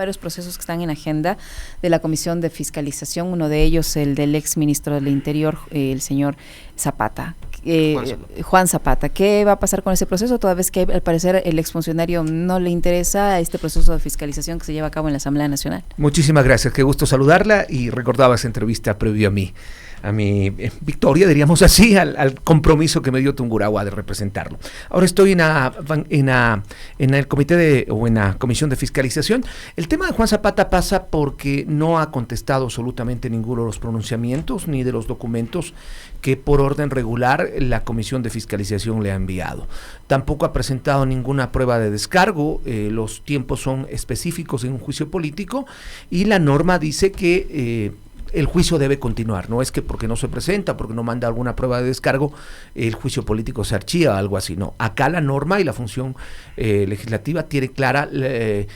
varios procesos que están en agenda de la Comisión de Fiscalización, uno de ellos el del ex ministro del Interior, el señor Zapata. Juan Zapata. ¿Qué va a pasar con ese proceso? Toda vez que al parecer el exfuncionario no le interesa este proceso de fiscalización que se lleva a cabo en la Asamblea Nacional. Muchísimas gracias, qué gusto saludarla, y recordaba esa entrevista previo a mi victoria, diríamos así, al compromiso que me dio Tungurahua de representarlo. Ahora estoy en el comité en la comisión de fiscalización. El tema de Juan Zapata pasa porque no ha contestado absolutamente ninguno de los pronunciamientos ni de los documentos que por orden regular la comisión de fiscalización le ha enviado. Tampoco ha presentado ninguna prueba de descargo, los tiempos son específicos en un juicio político y la norma dice que el juicio debe continuar, no es que porque no se presenta, porque no manda alguna prueba de descargo, el juicio político se archiva, algo así, no. Acá la norma y la función legislativa tiene clara la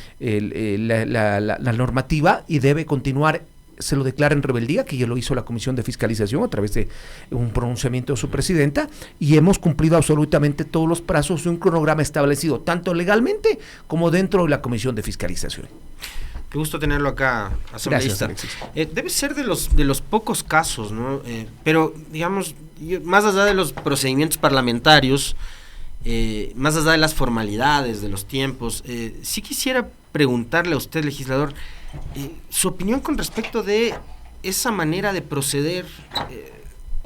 normativa y debe continuar. Se lo declara en rebeldía, que ya lo hizo la Comisión de Fiscalización a través de un pronunciamiento de su presidenta, y hemos cumplido absolutamente todos los plazos de un cronograma establecido, tanto legalmente como dentro de la Comisión de Fiscalización. Qué gusto tenerlo acá, asambleísta. Debe ser de los pocos casos, ¿no? Pero, digamos, más allá de los procedimientos parlamentarios, más allá de las formalidades, de los tiempos, sí quisiera preguntarle a usted, legislador, su opinión con respecto de esa manera de proceder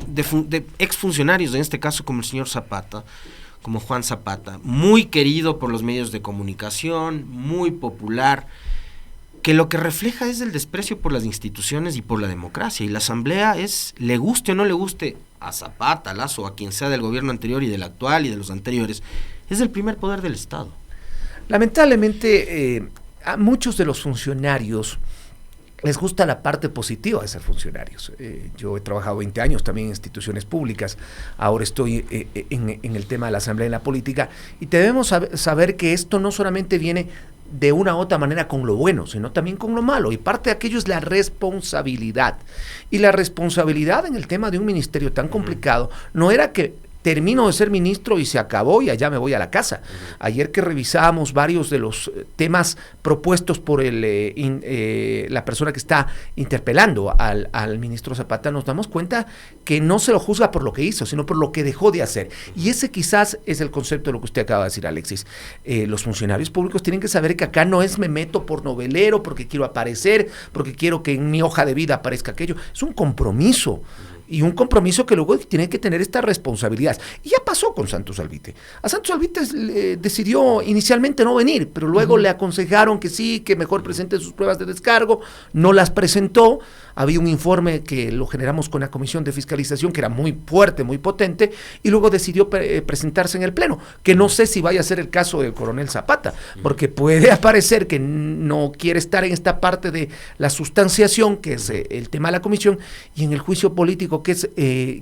de exfuncionarios, en este caso como el señor Zapata, como Juan Zapata, muy querido por los medios de comunicación, muy popular, que lo que refleja es el desprecio por las instituciones y por la democracia, y la Asamblea es, le guste o no le guste a Zapata, a Lasso, a quien sea del gobierno anterior y del actual y de los anteriores, es el primer poder del Estado. Lamentablemente, a muchos de los funcionarios les gusta la parte positiva de ser funcionarios. Yo he trabajado 20 años también en instituciones públicas, ahora estoy en el tema de la Asamblea y la política, y debemos saber que esto no solamente viene de una u otra manera con lo bueno, sino también con lo malo, y parte de aquello es la responsabilidad. Y la responsabilidad en el tema de un ministerio tan complicado no era que termino de ser ministro y se acabó y allá me voy a la casa. Ayer que revisábamos varios de los temas propuestos por la persona que está interpelando al ministro Zapata, nos damos cuenta que no se lo juzga por lo que hizo, sino por lo que dejó de hacer. Y ese quizás es el concepto de lo que usted acaba de decir, Alexis. Los funcionarios públicos tienen que saber que acá no es me meto por novelero, porque quiero aparecer, porque quiero que en mi hoja de vida aparezca aquello. Es un compromiso. Y un compromiso que luego tiene que tener esta responsabilidad. Y ya pasó con Santos Alvite. A Santos Alvite decidió inicialmente no venir, pero luego le aconsejaron que sí, que mejor presente sus pruebas de descargo, no las presentó. Había un informe que lo generamos con la Comisión de Fiscalización, que era muy fuerte, muy potente, y luego decidió presentarse en el Pleno, que no sé si vaya a ser el caso del coronel Zapata, porque puede aparecer que no quiere estar en esta parte de la sustanciación, que es el tema de la comisión, y en el juicio político, que es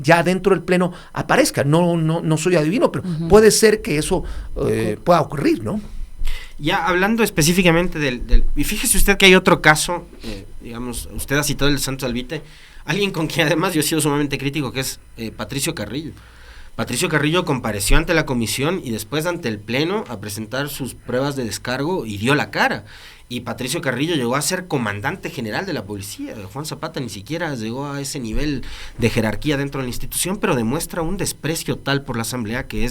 ya dentro del Pleno, aparezca. No soy adivino, pero puede ser que eso pueda ocurrir, ¿no? Ya hablando específicamente y fíjese usted que hay otro caso, digamos, usted ha citado el Santos Alvite, alguien con quien además yo he sido sumamente crítico, que es Patricio Carrillo. Patricio Carrillo compareció ante la comisión y después ante el Pleno a presentar sus pruebas de descargo y dio la cara. Y Patricio Carrillo llegó a ser comandante general de la policía. Juan Zapata ni siquiera llegó a ese nivel de jerarquía dentro de la institución, pero demuestra un desprecio tal por la Asamblea que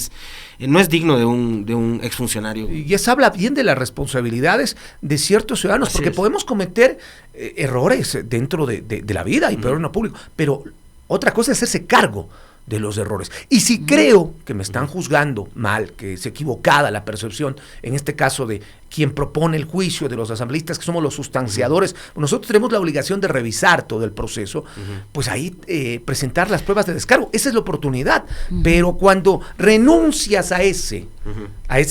no es digno de un exfuncionario. Y eso habla bien de las responsabilidades de ciertos ciudadanos, porque podemos cometer errores dentro de la vida y peor en lo público, pero otra cosa es hacerse cargo de los errores. Y si creo que me están juzgando mal, que es equivocada la percepción, en este caso de quien propone el juicio, de los asambleístas que somos los sustanciadores, nosotros tenemos la obligación de revisar todo el proceso, pues ahí presentar las pruebas de descargo, esa es la oportunidad, pero cuando renuncias a ese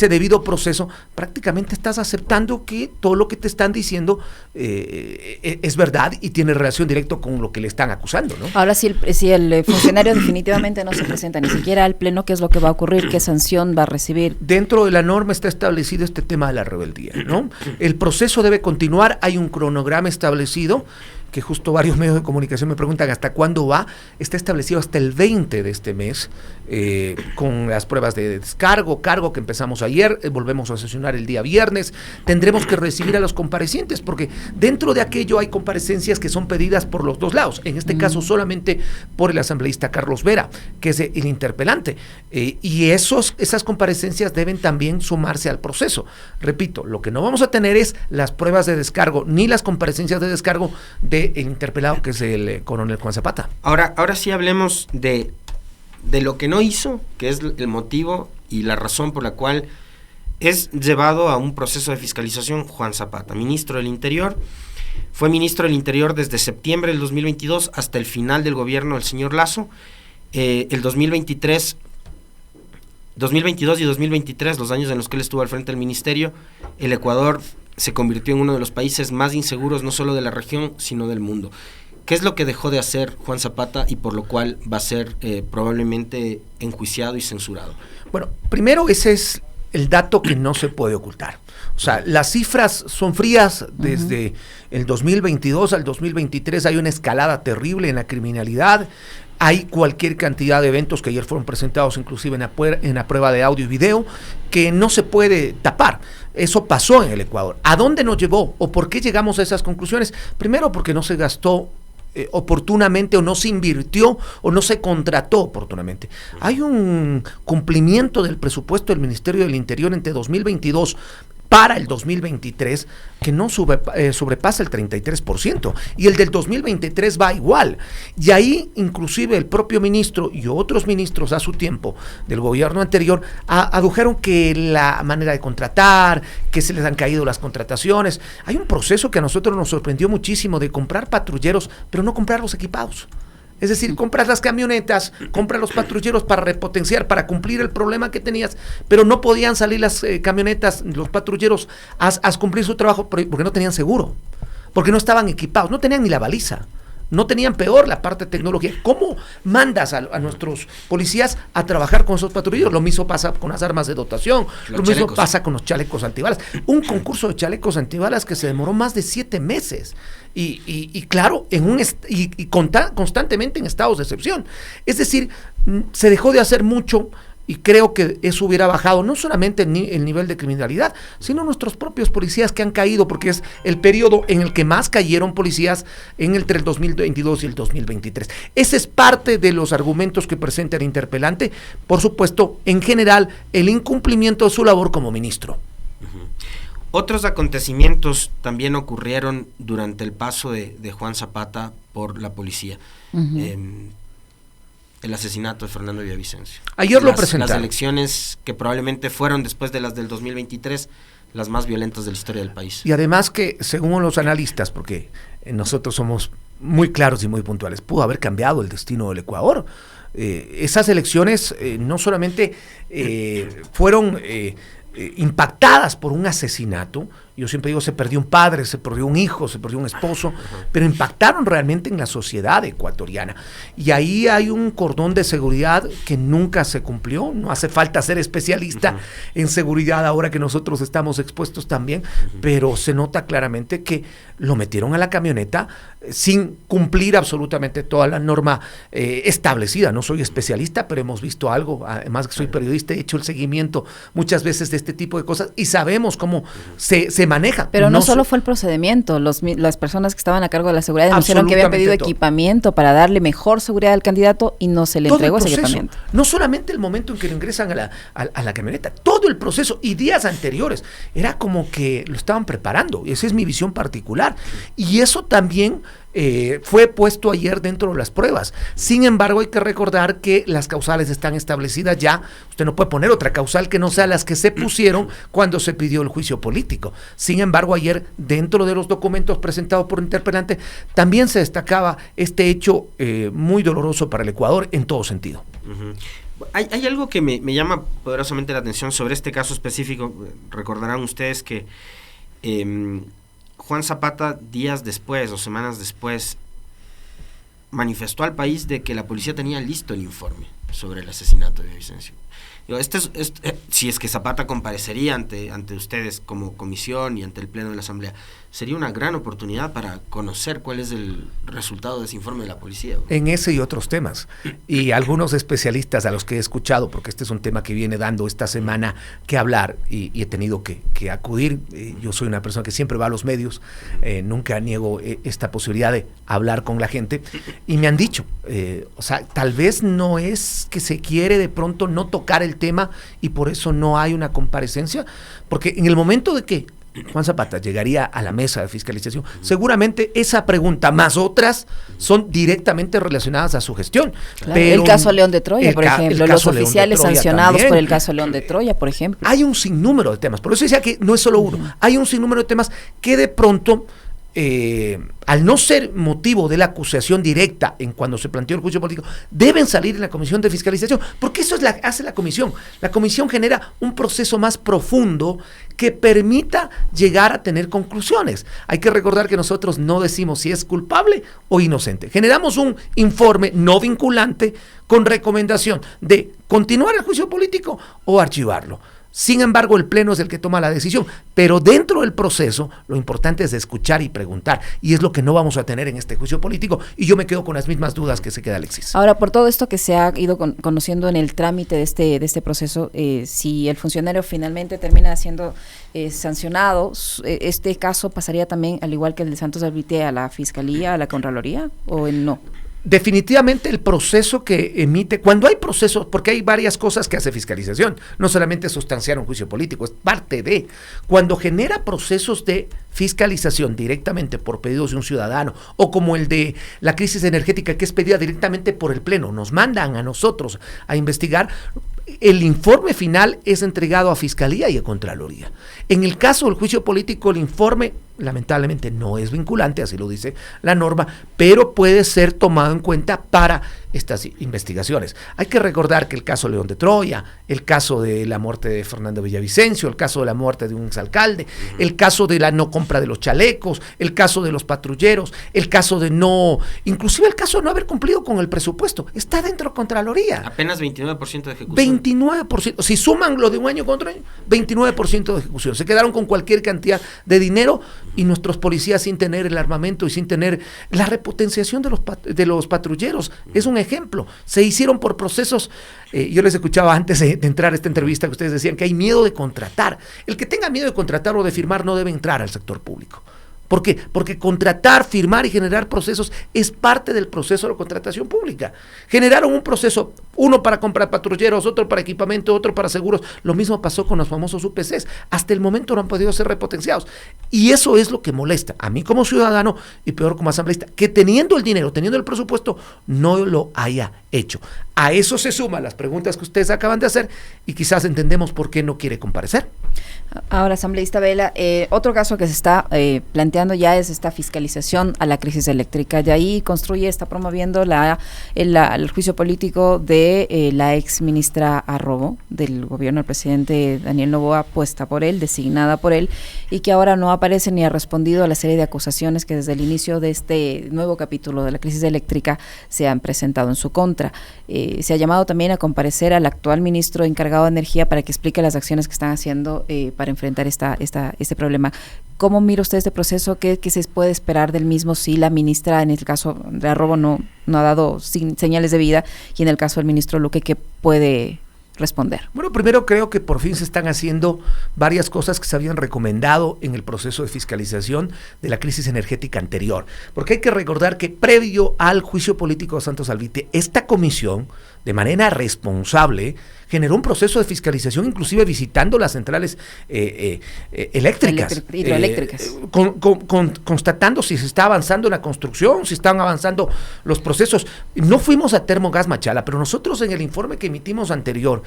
debido proceso, prácticamente estás aceptando que todo lo que te están diciendo es verdad y tiene relación directa con lo que le están acusando, ¿no? Ahora, si el funcionario definitivamente no se presenta ni siquiera al Pleno, ¿qué es lo que va a ocurrir? ¿Qué sanción va a recibir? Dentro de la norma está establecido este tema de la rebeldía, ¿no? El proceso debe continuar, hay un cronograma establecido que justo varios medios de comunicación me preguntan hasta cuándo va, está establecido hasta el 20 de este mes, con las pruebas de descargo, cargo que empezamos ayer, volvemos a sesionar el día viernes, tendremos que recibir a los comparecientes, porque dentro de aquello hay comparecencias que son pedidas por los dos lados, en este caso solamente por el asambleísta Carlos Vera, que es el interpelante, y esas comparecencias deben también sumarse al proceso. Repito, lo que no vamos a tener es las pruebas de descargo, ni las comparecencias de descargo del interpelado, que es el coronel Juan Zapata. Ahora sí hablemos de lo que no hizo, que es el motivo y la razón por la cual es llevado a un proceso de fiscalización Juan Zapata, ministro del Interior. Fue ministro del Interior desde septiembre del 2022 hasta el final del gobierno del señor Lasso. El 2022 y 2023, los años en los que él estuvo al frente del ministerio, el Ecuador se convirtió en uno de los países más inseguros, no solo de la región, sino del mundo. ¿Qué es lo que dejó de hacer Juan Zapata y por lo cual va a ser probablemente enjuiciado y censurado? Bueno, primero ese es el dato que no se puede ocultar. O sea, las cifras son frías. Desde el 2022 al 2023 hay una escalada terrible en la criminalidad. Hay cualquier cantidad de eventos que ayer fueron presentados inclusive en la prueba de audio y video que no se puede tapar. Eso pasó en el Ecuador. ¿A dónde nos llevó o por qué llegamos a esas conclusiones? Primero, porque no se gastó oportunamente, o no se invirtió o no se contrató oportunamente. Hay un cumplimiento del presupuesto del Ministerio del Interior entre 2022 para el 2023 que no sobrepasa el 33%, y el del 2023 va igual, y ahí inclusive el propio ministro y otros ministros a su tiempo del gobierno anterior adujeron que la manera de contratar, que se les han caído las contrataciones. Hay un proceso que a nosotros nos sorprendió muchísimo de comprar patrulleros, pero no comprarlos equipados. Es decir, compras las camionetas, compras los patrulleros para repotenciar, para cumplir el problema que tenías, pero no podían salir las camionetas, los patrulleros, a cumplir su trabajo porque no tenían seguro, porque no estaban equipados, no tenían ni la baliza, no tenían peor la parte de tecnología. ¿Cómo mandas a nuestros policías a trabajar con esos patrulleros? Lo mismo pasa con las armas de dotación, lo mismo pasa con los chalecos antibalas. Un concurso de chalecos antibalas que se demoró más de 7 meses. Y claro, constantemente en estados de excepción. Es decir, se dejó de hacer mucho, y creo que eso hubiera bajado no solamente el nivel de criminalidad, sino nuestros propios policías que han caído, porque es el periodo en el que más cayeron policías entre el 2022 y el 2023. Ese es parte de los argumentos que presenta el interpelante. Por supuesto, en general, el incumplimiento de su labor como ministro. Otros acontecimientos también ocurrieron durante el paso de Juan Zapata por la policía. El asesinato de Fernando Villavicencio. Ayer lo presentaron. Las elecciones que probablemente fueron, después de las del 2023, las más violentas de la historia del país. Y además que, según los analistas, porque nosotros somos muy claros y muy puntuales, pudo haber cambiado el destino del Ecuador. Esas elecciones no solamente fueron impactadas por un asesinato. Yo siempre digo, se perdió un padre, se perdió un hijo, se perdió un esposo, pero impactaron realmente en la sociedad ecuatoriana. Y ahí hay un cordón de seguridad que nunca se cumplió. No hace falta ser especialista en seguridad ahora que nosotros estamos expuestos también, pero se nota claramente que lo metieron a la camioneta sin cumplir absolutamente toda la norma establecida. No soy especialista, pero hemos visto algo. Además que soy periodista, he hecho el seguimiento muchas veces de este tipo de cosas y sabemos cómo se maneja. Pero no solo fue el procedimiento, las personas que estaban a cargo de la seguridad denunciaron que habían pedido equipamiento para darle mejor seguridad al candidato y no se le entregó ese equipamiento. No solamente el momento en que lo ingresan a la camioneta, todo el proceso y días anteriores, era como que lo estaban preparando, y esa es mi visión particular, y eso también fue puesto ayer dentro de las pruebas. Sin embargo, hay que recordar que las causales están establecidas ya. Usted no puede poner otra causal que no sea las que se pusieron cuando se pidió el juicio político. Sin embargo, ayer, dentro de los documentos presentados por el interpelante, también se destacaba este hecho muy doloroso para el Ecuador en todo sentido. Hay algo que me llama poderosamente la atención sobre este caso específico. Recordarán ustedes que Juan Zapata, días después o semanas después, manifestó al país de que la policía tenía listo el informe sobre el asesinato de Villavicencio. Si es que Zapata comparecería ante ustedes como comisión y ante el Pleno de la Asamblea, sería una gran oportunidad para conocer cuál es el resultado de ese informe de la policía. En ese y otros temas. Y algunos especialistas a los que he escuchado, porque este es un tema que viene dando esta semana que hablar, y he tenido que acudir. Yo soy una persona que siempre va a los medios, nunca niego esta posibilidad de hablar con la gente, y me han dicho, o sea, tal vez no es que se quiere de pronto no tocar el tema y por eso no hay una comparecencia, porque en el momento de que Juan Zapata llegaría a la mesa de fiscalización, seguramente esa pregunta más otras son directamente relacionadas a su gestión. Claro, pero el caso León de Troya, por ejemplo, los oficiales sancionados también por el caso León de Troya, por ejemplo. Hay un sinnúmero de temas, por eso decía que no es solo uno, hay un sinnúmero de temas que de pronto, al no ser motivo de la acusación directa en cuando se planteó el juicio político, deben salir en la comisión de fiscalización, porque eso es hace la comisión. La comisión genera un proceso más profundo que permita llegar a tener conclusiones. Hay que recordar que nosotros no decimos si es culpable o inocente. Generamos un informe no vinculante con recomendación de continuar el juicio político o archivarlo. Sin embargo, el Pleno es el que toma la decisión, pero dentro del proceso lo importante es escuchar y preguntar, y es lo que no vamos a tener en este juicio político, y yo me quedo con las mismas dudas que se queda Alexis. Ahora, por todo esto que se ha ido conociendo en el trámite de este proceso, si el funcionario finalmente termina siendo sancionado, ¿este caso pasaría también, al igual que el de Santos Alvite, a la Fiscalía, a la Contraloría, o no? Definitivamente el proceso que emite, cuando hay procesos, porque hay varias cosas que hace fiscalización, no solamente sustanciar un juicio político, es parte de, cuando genera procesos de fiscalización directamente por pedidos de un ciudadano, o como el de la crisis energética que es pedida directamente por el Pleno, nos mandan a nosotros a investigar, el informe final es entregado a Fiscalía y a Contraloría. En el caso del juicio político, el informe lamentablemente no es vinculante, así lo dice la norma, pero puede ser tomado en cuenta para estas investigaciones. Hay que recordar que el caso León de Troya, el caso de la muerte de Fernando Villavicencio, el caso de la muerte de un exalcalde, el caso de la no compra de los chalecos, el caso de los patrulleros, el caso de inclusive el caso de no haber cumplido con el presupuesto, está dentro de Contraloría. Apenas 29% de ejecución. 29%, si suman lo de un año contra año, 29% de ejecución. Se quedaron con cualquier cantidad de dinero y nuestros policías sin tener el armamento y sin tener la repotenciación de los patrulleros. Es un ejemplo. Se hicieron por procesos, yo les escuchaba antes de entrar a esta entrevista que ustedes decían que hay miedo de contratar. El que tenga miedo de contratar o de firmar no debe entrar al sector público. ¿Por qué? Porque contratar, firmar y generar procesos es parte del proceso de la contratación pública. Generaron un proceso, uno para comprar patrulleros, otro para equipamiento, otro para seguros. Lo mismo pasó con los famosos UPCs. Hasta el momento no han podido ser repotenciados. Y eso es lo que molesta a mí como ciudadano y peor como asambleísta, que teniendo el dinero, teniendo el presupuesto, no lo haya hecho. A eso se suman las preguntas que ustedes acaban de hacer y quizás entendemos por qué no quiere comparecer. Ahora, asambleísta Vela, otro caso que se está planteando ya es esta fiscalización a la crisis eléctrica. Y ahí está promoviendo el juicio político de la ex ministra Arrobo del gobierno del presidente Daniel Noboa, puesta por él, designada por él, y que ahora no aparece ni ha respondido a la serie de acusaciones que desde el inicio de este nuevo capítulo de la crisis eléctrica se han presentado en su contra. Se ha llamado también a comparecer al actual ministro encargado de Energía para que explique las acciones que están haciendo para enfrentar este problema. ¿Cómo mira usted este proceso? ¿Qué se puede esperar del mismo si la ministra, en el caso de Arrobo, no ha dado señales de vida, y en el caso del ministro Luque, qué puede responder? Bueno, primero creo que por fin se están haciendo varias cosas que se habían recomendado en el proceso de fiscalización de la crisis energética anterior, porque hay que recordar que previo al juicio político de Santos Alvite, esta comisión, de manera responsable, generó un proceso de fiscalización, inclusive visitando las centrales eléctricas, hidroeléctricas, constatando si se está avanzando en la construcción, si están avanzando los procesos. No fuimos a Termogas Machala, pero nosotros en el informe que emitimos anterior,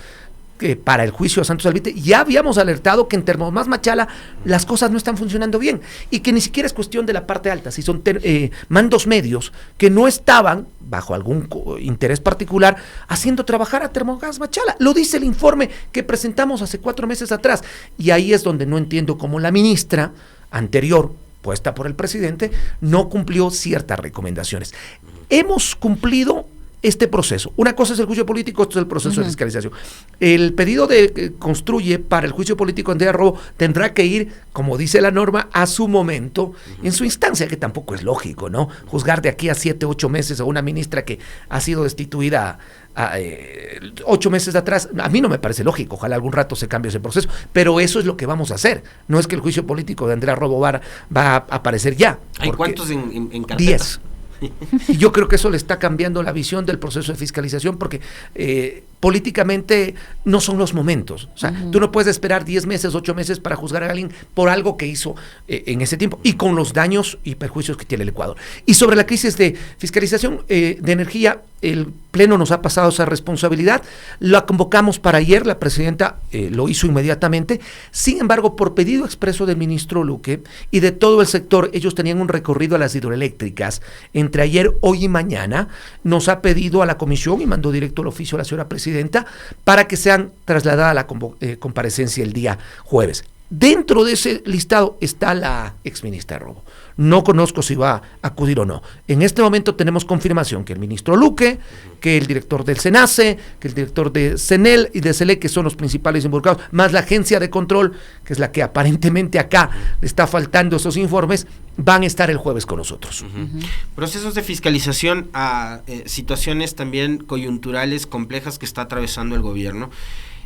para el juicio de Santos Alvite, ya habíamos alertado que en Termogas Machala las cosas no están funcionando bien y que ni siquiera es cuestión de la parte alta, si son mandos medios que no estaban, bajo algún interés particular, haciendo trabajar a Termogas Machala. Lo dice el informe que presentamos hace 4 meses atrás, y ahí es donde no entiendo cómo la ministra anterior, puesta por el presidente, no cumplió ciertas recomendaciones. Hemos cumplido este proceso. Una cosa es el juicio político, esto es el proceso de fiscalización. El pedido de construye para el juicio político Andrea Robo tendrá que ir, como dice la norma, a su momento, en su instancia, que tampoco es lógico, ¿no? Juzgar de aquí a 7, 8 meses a una ministra que ha sido destituida 8 meses atrás, a mí no me parece lógico. Ojalá algún rato se cambie ese proceso, pero eso es lo que vamos a hacer. No es que el juicio político de Andrea Robo va a aparecer ya. ¿Hay cuántos en carpeta? 10. Y yo creo que eso le está cambiando la visión del proceso de fiscalización, porque políticamente no son los momentos. O sea, tú no puedes esperar 10 meses, 8 meses para juzgar a alguien por algo que hizo en ese tiempo y con los daños y perjuicios que tiene el Ecuador. Y sobre la crisis de fiscalización de energía, el Pleno nos ha pasado esa responsabilidad. La convocamos para ayer, la presidenta lo hizo inmediatamente. Sin embargo, por pedido expreso del ministro Luque y de todo el sector, ellos tenían un recorrido a las hidroeléctricas. Entre ayer, hoy y mañana, nos ha pedido a la comisión y mandó directo el oficio a la señora presidenta para que sean trasladadas a la comparecencia el día jueves. Dentro de ese listado está la exministra Robo. No conozco si va a acudir o no. En este momento tenemos confirmación que el ministro Luque, que el director del SENACE, que el director de CENEL y de CELE, que son los principales involucrados, más la agencia de control, que es la que aparentemente acá le está faltando esos informes, van a estar el jueves con nosotros. Procesos de fiscalización a situaciones también coyunturales complejas que está atravesando el gobierno.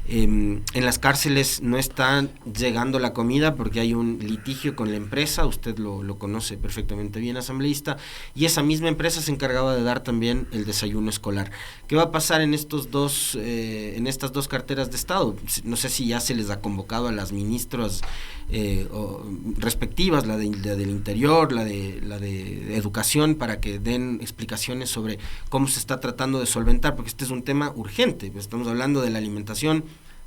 En las cárceles no está llegando la comida porque hay un litigio con la empresa, usted lo conoce perfectamente bien, asambleísta, y esa misma empresa se encargaba de dar también el desayuno escolar. ¿Qué va a pasar en estas dos carteras de Estado? No sé si ya se les ha convocado a las ministras respectivas, la del Interior, la de Educación, para que den explicaciones sobre cómo se está tratando de solventar, porque este es un tema urgente. Pues estamos hablando de la alimentación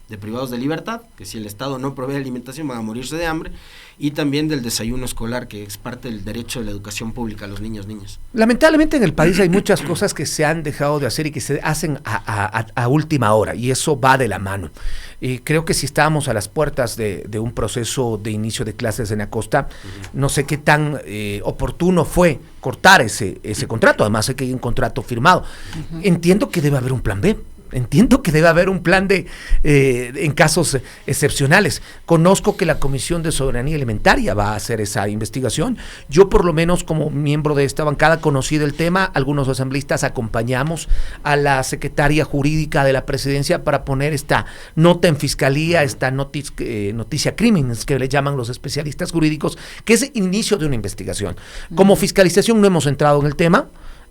de privados de libertad, que si el Estado no provee alimentación van a morirse de hambre, y también del desayuno escolar, que es parte del derecho de la educación pública a los niñas. Lamentablemente en el país hay muchas cosas que se han dejado de hacer y que se hacen a última hora, y eso va de la mano. Creo que si estábamos a las puertas de un proceso de inicio de clases en la costa, no sé qué tan oportuno fue cortar ese contrato. Además sé que hay un contrato firmado. Entiendo que debe haber un plan B. Entiendo que debe haber un plan en casos excepcionales. Conozco que la Comisión de Soberanía Alimentaria va a hacer esa investigación. Yo, por lo menos, como miembro de esta bancada, conocí del tema. Algunos asambleístas acompañamos a la secretaria jurídica de la presidencia para poner esta nota en fiscalía, esta noticia crímenes, que le llaman los especialistas jurídicos, que es el inicio de una investigación. Como fiscalización no hemos entrado en el tema.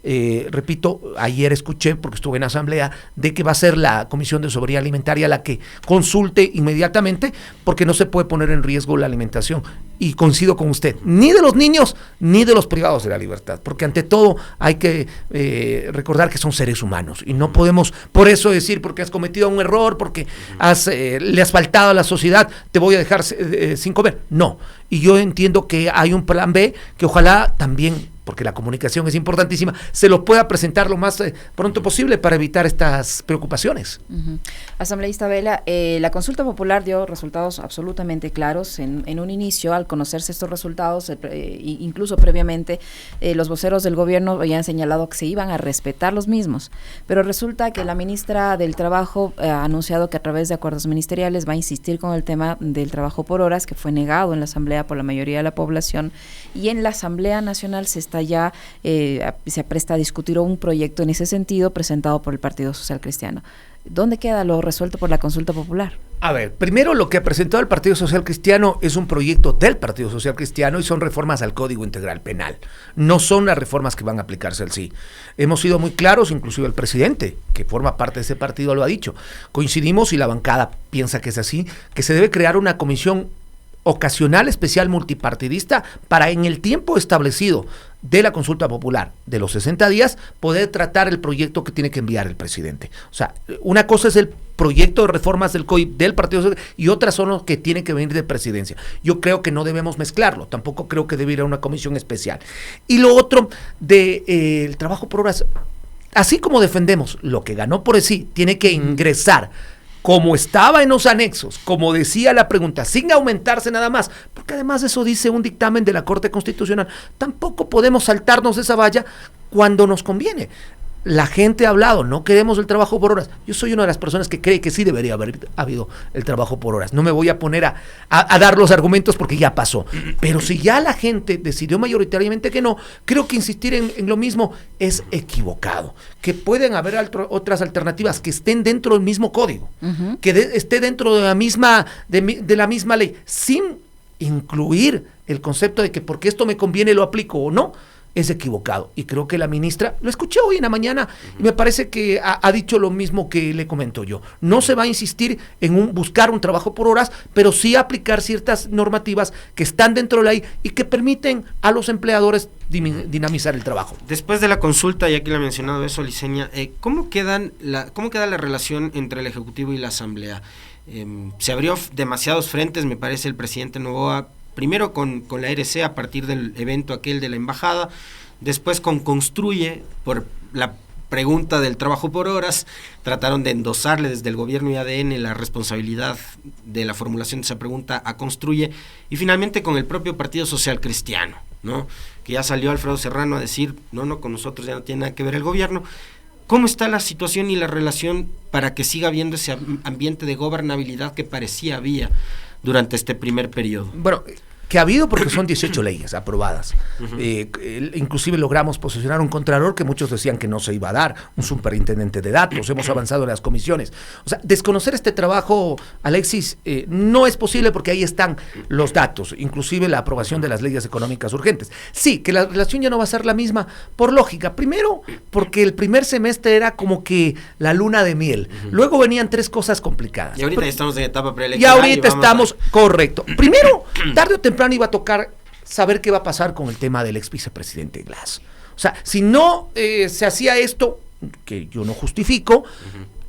Repito, ayer escuché, porque estuve en asamblea, de que va a ser la Comisión de Soberanía Alimentaria la que consulte inmediatamente, porque no se puede poner en riesgo la alimentación, y coincido con usted, ni de los niños ni de los privados de la libertad, porque ante todo hay que recordar que son seres humanos, y no podemos por eso decir, porque has cometido un error, porque le has faltado a la sociedad, te voy a dejar sin comer. No, y yo entiendo que hay un plan B que ojalá también, porque la comunicación es importantísima, se lo pueda presentar lo más pronto posible para evitar estas preocupaciones. Asambleísta Vela, la consulta popular dio resultados absolutamente claros. En un inicio, al conocerse estos resultados, incluso previamente, los voceros del gobierno habían señalado que se iban a respetar los mismos, pero resulta que la ministra del Trabajo ha anunciado que a través de acuerdos ministeriales va a insistir con el tema del trabajo por horas, que fue negado en la Asamblea por la mayoría de la población, y en la Asamblea Nacional se apresta a discutir un proyecto en ese sentido presentado por el Partido Social Cristiano. ¿Dónde queda lo resuelto por la consulta popular? A ver, primero lo que ha presentado el Partido Social Cristiano es un proyecto del Partido Social Cristiano y son reformas al Código Integral Penal. No son las reformas que van a aplicarse al sí. Hemos sido muy claros, inclusive el presidente, que forma parte de ese partido, lo ha dicho. Coincidimos y la bancada piensa que es así, que se debe crear una comisión ocasional, especial, multipartidista, para en el tiempo establecido de la consulta popular de los 60 días poder tratar el proyecto que tiene que enviar el presidente. O sea, una cosa es el proyecto de reformas del COIP del Partido Social y otras son los que tienen que venir de presidencia. Yo creo que no debemos mezclarlo, tampoco creo que debe ir a una comisión especial. Y lo otro el trabajo por horas, así como defendemos lo que ganó por sí, tiene que ingresar como estaba en los anexos, como decía la pregunta, sin aumentarse nada más, porque además eso dice un dictamen de la Corte Constitucional, tampoco podemos saltarnos esa valla cuando nos conviene. la gente ha hablado, no queremos el trabajo por horas. Yo soy una de las personas que cree que sí debería haber habido el trabajo por horas. No me voy a poner a dar los argumentos porque ya pasó. Pero si ya la gente decidió mayoritariamente que no, creo que insistir en lo mismo es equivocado. Que pueden haber otras alternativas que estén dentro del mismo código, que esté dentro de la misma ley, sin incluir el concepto de que porque esto me conviene lo aplico o no. Es equivocado, y creo que la ministra, lo escuché hoy en la mañana, y me parece que ha dicho lo mismo que le comento yo. No se va a insistir en buscar un trabajo por horas, pero sí aplicar ciertas normativas que están dentro de la ley y que permiten a los empleadores dinamizar el trabajo. Después de la consulta, ya que le ha mencionado eso, Liceña, ¿cómo queda la relación entre el Ejecutivo y la Asamblea? Se abrió demasiados frentes, me parece, el presidente Noboa, primero con la RC a partir del evento aquel de la embajada, después con Construye por la pregunta del trabajo por horas, trataron de endosarle desde el gobierno y ADN la responsabilidad de la formulación de esa pregunta a Construye, y finalmente con el propio Partido Social Cristiano, ¿no? Que ya salió Alfredo Serrano a decir, no, con nosotros ya no tiene nada que ver el gobierno. ¿Cómo está la situación y la relación para que siga habiendo ese ambiente de gobernabilidad que parecía había durante este primer periodo? Bueno, que ha habido porque son 18 leyes aprobadas. Inclusive logramos posicionar un contralor que muchos decían que no se iba a dar, un superintendente de datos, hemos avanzado en las comisiones. O sea, desconocer este trabajo, Alexis, no es posible porque ahí están los datos, inclusive la aprobación de las leyes económicas urgentes. Sí, que la relación ya no va a ser la misma, por lógica. Primero, porque el primer semestre era como que la luna de miel. Luego venían 3 cosas complicadas. Y ahorita estamos en etapa preelectoral. Y ahorita estamos, correcto. Primero, tarde o temprano iba a tocar saber qué va a pasar con el tema del ex vicepresidente Glass. O sea, si no se hacía esto, que yo no justifico,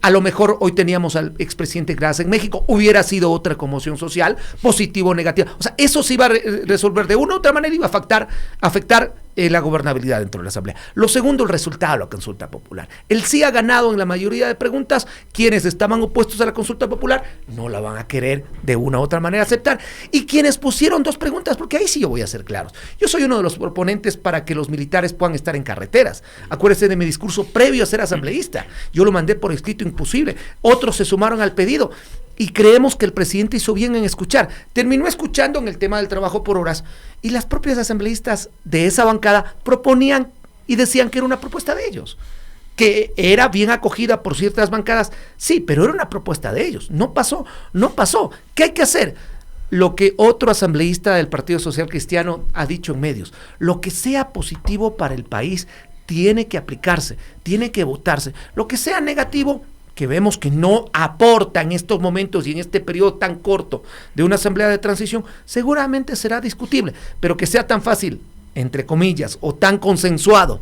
a lo mejor hoy teníamos al expresidente Glass en México, hubiera sido otra conmoción social, positiva o negativa. O sea, eso se iba a resolver de una u otra manera, iba a afectar la gobernabilidad dentro de la Asamblea. Lo segundo, el resultado de la consulta popular. El sí ha ganado en la mayoría de preguntas. Quienes estaban opuestos a la consulta popular no la van a querer de una u otra manera aceptar. Y quienes pusieron 2 preguntas, porque ahí sí yo voy a ser claros. Yo soy uno de los proponentes para que los militares puedan estar en carreteras. Acuérdense de mi discurso previo a ser asambleísta. Yo lo mandé por escrito imposible. Otros se sumaron al pedido. Y creemos que el presidente hizo bien en escuchar. Terminó escuchando en el tema del trabajo por horas, y las propias asambleístas de esa bancada proponían y decían que era una propuesta de ellos, que era bien acogida por ciertas bancadas, sí, pero era una propuesta de ellos. No pasó. ¿Qué hay que hacer? Lo que otro asambleísta del Partido Social Cristiano ha dicho en medios, lo que sea positivo para el país tiene que aplicarse, tiene que votarse. Lo que sea negativo, que vemos que no aporta en estos momentos y en este periodo tan corto de una asamblea de transición, seguramente será discutible, pero que sea tan fácil, entre comillas, o tan consensuado,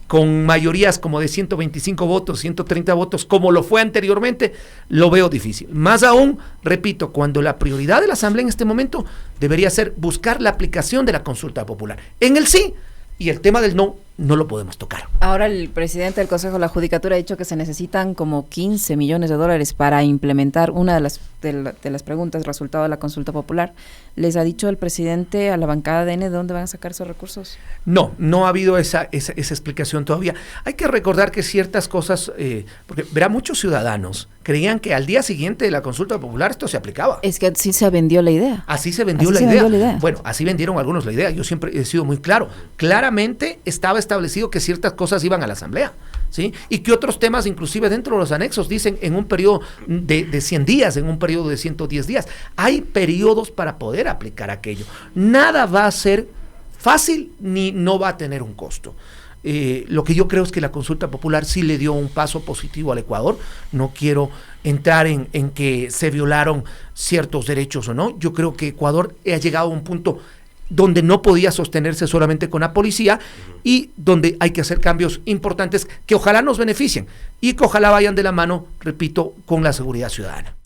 con mayorías como de 125 votos, 130 votos, como lo fue anteriormente, lo veo difícil. Más aún, repito, cuando la prioridad de la asamblea en este momento debería ser buscar la aplicación de la consulta popular. En el sí, y el tema del no lo podemos tocar. Ahora el presidente del Consejo de la Judicatura ha dicho que se necesitan como 15 millones de dólares para implementar una de las preguntas, resultado de la consulta popular. ¿Les ha dicho el presidente a la bancada de N de dónde van a sacar esos recursos? No ha habido esa explicación todavía. Hay que recordar que ciertas cosas, porque verá, muchos ciudadanos creían que al día siguiente de la consulta popular esto se aplicaba. Es que así se vendió la idea. Así se vendió la idea. Bueno, así vendieron algunos la idea. Yo siempre he sido muy claro. Claramente estaba establecido que ciertas cosas iban a la asamblea, ¿sí? Y que otros temas, inclusive dentro de los anexos, dicen en un periodo de 100 días, en un periodo de 110 días. Hay periodos para poder aplicar aquello. Nada va a ser fácil ni no va a tener un costo. Lo que yo creo es que la consulta popular sí le dio un paso positivo al Ecuador. No quiero entrar en que se violaron ciertos derechos o no. Yo creo que Ecuador ha llegado a un punto donde no podía sostenerse solamente con la policía y donde hay que hacer cambios importantes que ojalá nos beneficien y que ojalá vayan de la mano, repito, con la seguridad ciudadana.